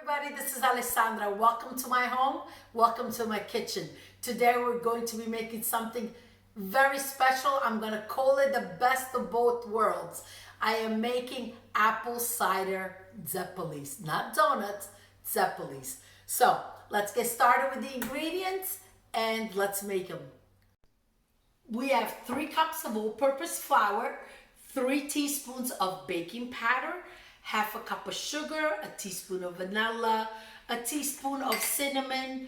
everybody, this is Alessandra. Welcome to my home. Welcome to my kitchen. Today we're going to be making something very special. I'm going to call it the best of both worlds. I am making apple cider Zeppoles, not donuts, Zeppoles. So let's get started with the ingredients and let's make them. We have 3 cups of all-purpose flour, 3 teaspoons of baking powder, half a cup of sugar, a teaspoon of vanilla, a teaspoon of cinnamon,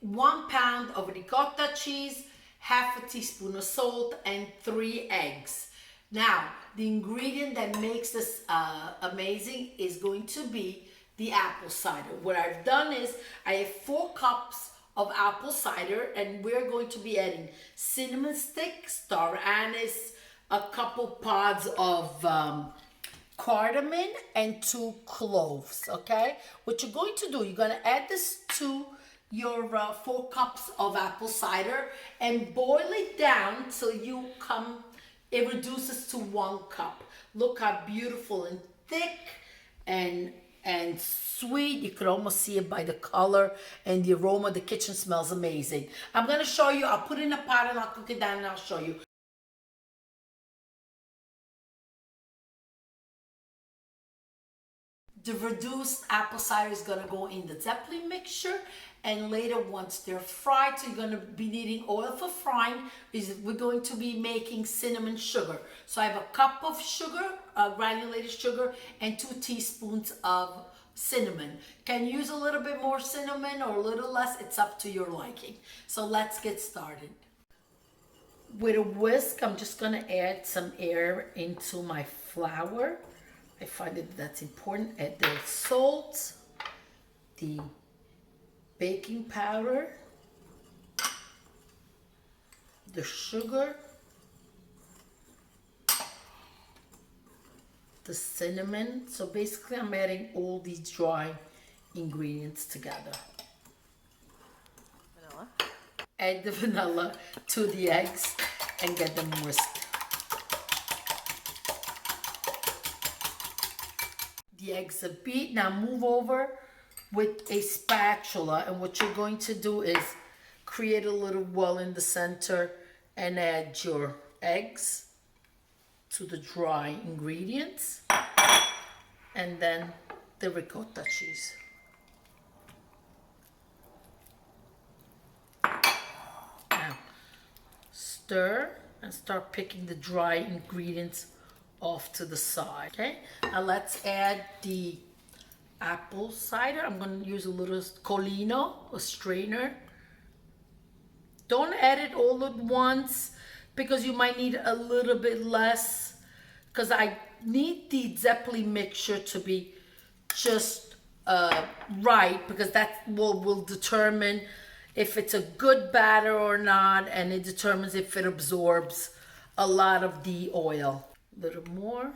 1 pound of ricotta cheese, half a teaspoon of salt, and 3 eggs. Now, the ingredient that makes this amazing is going to be the apple cider. What I've done is I have 4 cups of apple cider, and we're going to be adding cinnamon stick, star anise, a couple pods of cardamom, and 2 cloves. Okay, what you're going to do, you're going to add this to your 4 cups of apple cider and boil it down till it reduces to 1 cup. Look how beautiful and thick and sweet. You could almost see it by the color and the aroma. The kitchen smells amazing. I'm going to show you. I'll put it in a pot and I'll cook it down and I'll show you. The reduced apple cider is going to go in the Zeppole mixture, and later once they're fried, so you're going to be needing oil for frying, we're going to be making cinnamon sugar. So I have a cup of sugar, granulated sugar, and 2 teaspoons of cinnamon. Can use a little bit more cinnamon or a little less, it's up to your liking. So let's get started. With a whisk, I'm just going to add some air into my flour. I find that's important. Add the salt, the baking powder, the sugar, the cinnamon. So basically I'm adding all these dry ingredients together. Vanilla. Add the vanilla to the eggs and get them whisked. The eggs are beat. Now move over with a spatula, and what you're going to do is create a little well in the center and add your eggs to the dry ingredients and then the ricotta cheese. Now stir and start picking the dry ingredients off to the side. Okay, now let's add the apple cider. I'm going to use a little colino, a strainer. Don't add it all at once because you might need a little bit less, because I need the Zeppole mixture to be just right, because that will determine if it's a good batter or not, and it determines if it absorbs a lot of the oil. A little more.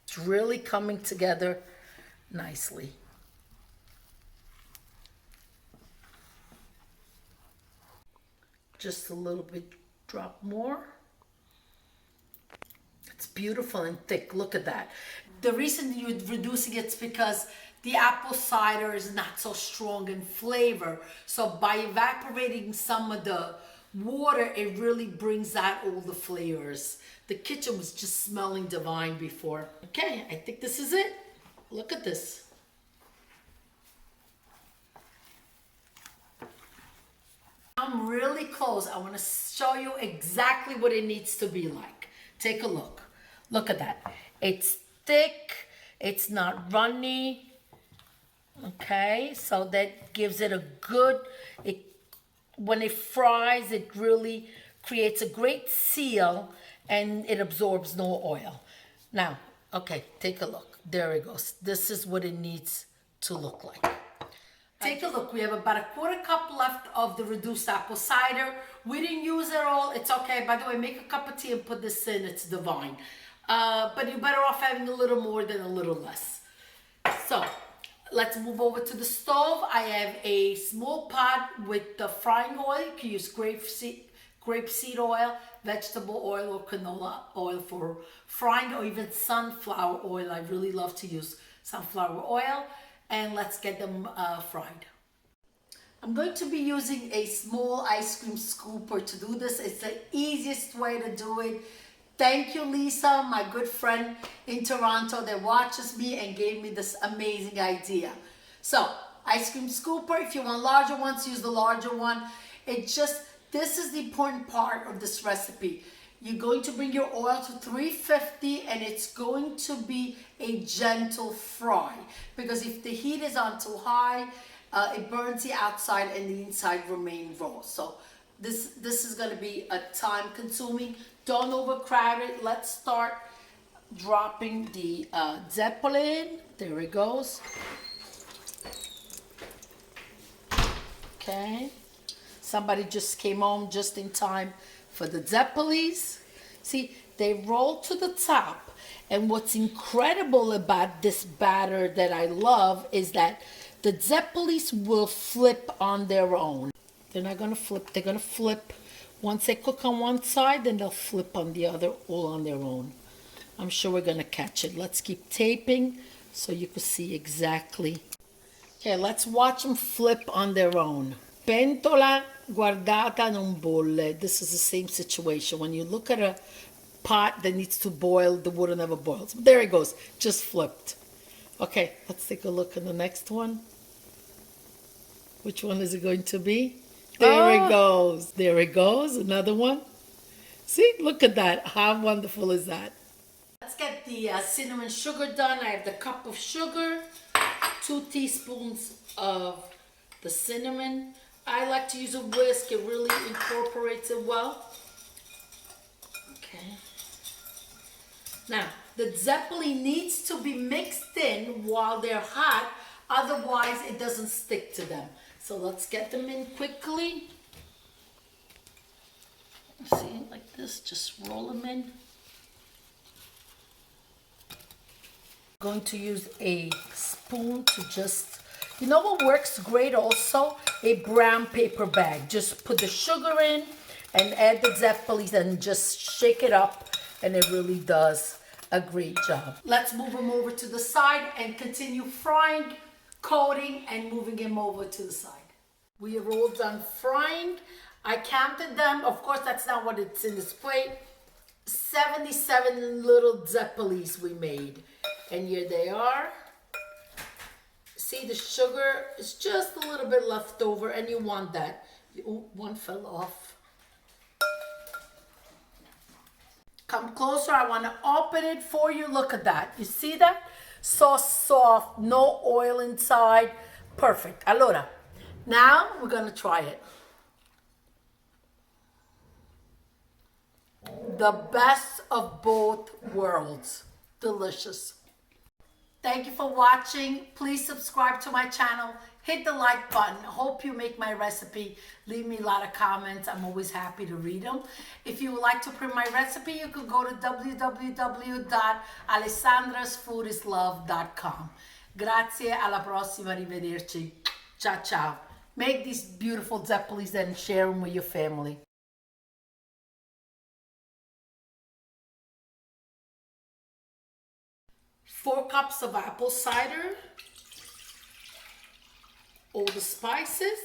It's really coming together nicely. Just a little bit, drop more. It's beautiful and thick. Look at that. The reason you're reducing it's because the apple cider is not so strong in flavor. So by evaporating some of the water, it really brings out all the flavors. The kitchen was just smelling divine before. Okay, I think this is it. Look at this. I'm really close. I want to show you exactly what it needs to be like. Take a look. Look at that. It's thick. It's not runny. Okay, so that gives it a good, when it fries, it really creates a great seal and it absorbs no oil. Now, okay, take a look. There it goes. This is what it needs to look like. Take a look. We have about a 1/4 cup left of the reduced apple cider. We didn't use it all. It's okay. By the way, make a cup of tea and put this in. It's divine. But you're better off having a little more than a little less. So let's move over to the stove. I have a small pot with the frying oil. You can use grapeseed oil, vegetable oil, or canola oil for frying, or even sunflower oil. I really love to use sunflower oil. And let's get them fried. I'm going to be using a small ice cream scooper to do this. It's the easiest way to do it. Thank you, Lisa, my good friend in Toronto that watches me and gave me this amazing idea. So, ice cream scooper, if you want larger ones, use the larger one. This is the important part of this recipe. You're going to bring your oil to 350 and it's going to be a gentle fry, because if the heat is on too high, it burns the outside and the inside remain raw. So this is going to be a time consuming. Don't overcrowd it. Let's start dropping the Zeppole in. There it goes. Okay. Somebody just came home just in time for the Zeppoles. See, they roll to the top. And what's incredible about this batter that I love is that the Zeppoles will flip on their own. They're not going to flip. They're going to flip. Once they cook on one side, then they'll flip on the other, all on their own. I'm sure we're going to catch it. Let's keep taping so you can see exactly. Okay, let's watch them flip on their own. Pentola guardata non bolle. This is the same situation. When you look at a pot that needs to boil, the water never boils. There it goes, just flipped. Okay, let's take a look at the next one. Which one is it going to be? There it goes. There it goes. Another one. See, look at that. How wonderful is that? Let's get the cinnamon sugar done. I have the cup of sugar, 2 teaspoons of the cinnamon. I like to use a whisk. It really incorporates it well. Okay. Now, the Zeppole needs to be mixed in while they're hot. Otherwise, it doesn't stick to them. So let's get them in quickly. See, like this, just roll them in. I'm going to use a spoon to just, you know what works great also? A brown paper bag. Just put the sugar in and add the Zeppoles and just shake it up, and it really does a great job. Let's move them over to the side and continue frying, coating, and moving them over to the side. We are all done frying. I counted them. Of course, that's not what it's in this plate. 77 little Zeppoles we made. And here they are. See, the sugar is just a little bit left over, and you want that. Oh, one fell off. Come closer. I want to open it for you. Look at that. You see that? So soft, no oil inside. Perfect. Allora, now we're going to try it. The best of both worlds. Delicious. Thank you for watching. Please subscribe to my channel. Hit the like button. Hope you make my recipe. Leave me a lot of comments. I'm always happy to read them. If you would like to print my recipe, you can go to www.alessandrasfoodislove.com. Grazie, alla prossima, arrivederci. Ciao, ciao. Make these beautiful Zeppoles and share them with your family. 4 cups of apple cider, all the spices.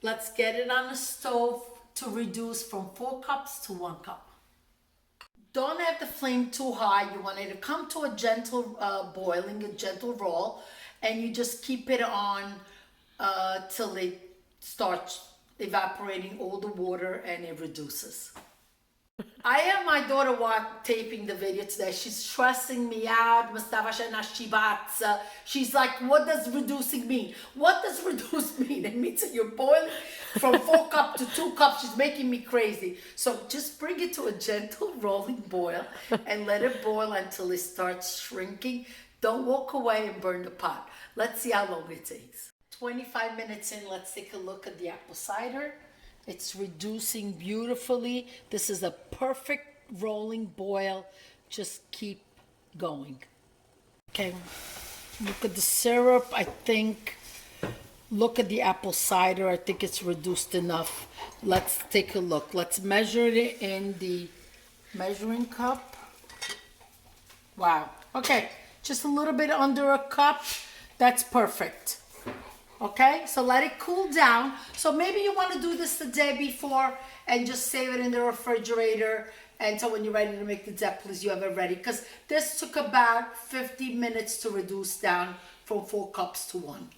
Let's get it on the stove to reduce from 4 cups to 1 cup. Don't have the flame too high. You want it to come to a gentle boiling, a gentle roll, and you just keep it on till it starts evaporating all the water and it reduces. I have my daughter taping the video today. She's stressing me out. She's like, what does reducing mean? What does reduce mean? It means that you're boiling from 4 cups to 2 cups. She's making me crazy. So just bring it to a gentle rolling boil and let it boil until it starts shrinking. Don't walk away and burn the pot. Let's see how long it takes. 25 minutes in, let's take a look at the apple cider. It's reducing beautifully. This is a perfect rolling boil. Just keep going. Okay, look at the syrup. I think look at the apple cider. I think it's reduced enough. Let's take a look. Let's measure it in the measuring cup. Wow. Okay, just a little bit under a cup. That's perfect. Okay, so let it cool down. So maybe you want to do this the day before and just save it in the refrigerator. And so when you're ready to make the Zeppoles, you have it ready. Because this took about 50 minutes to reduce down from 4 cups to 1.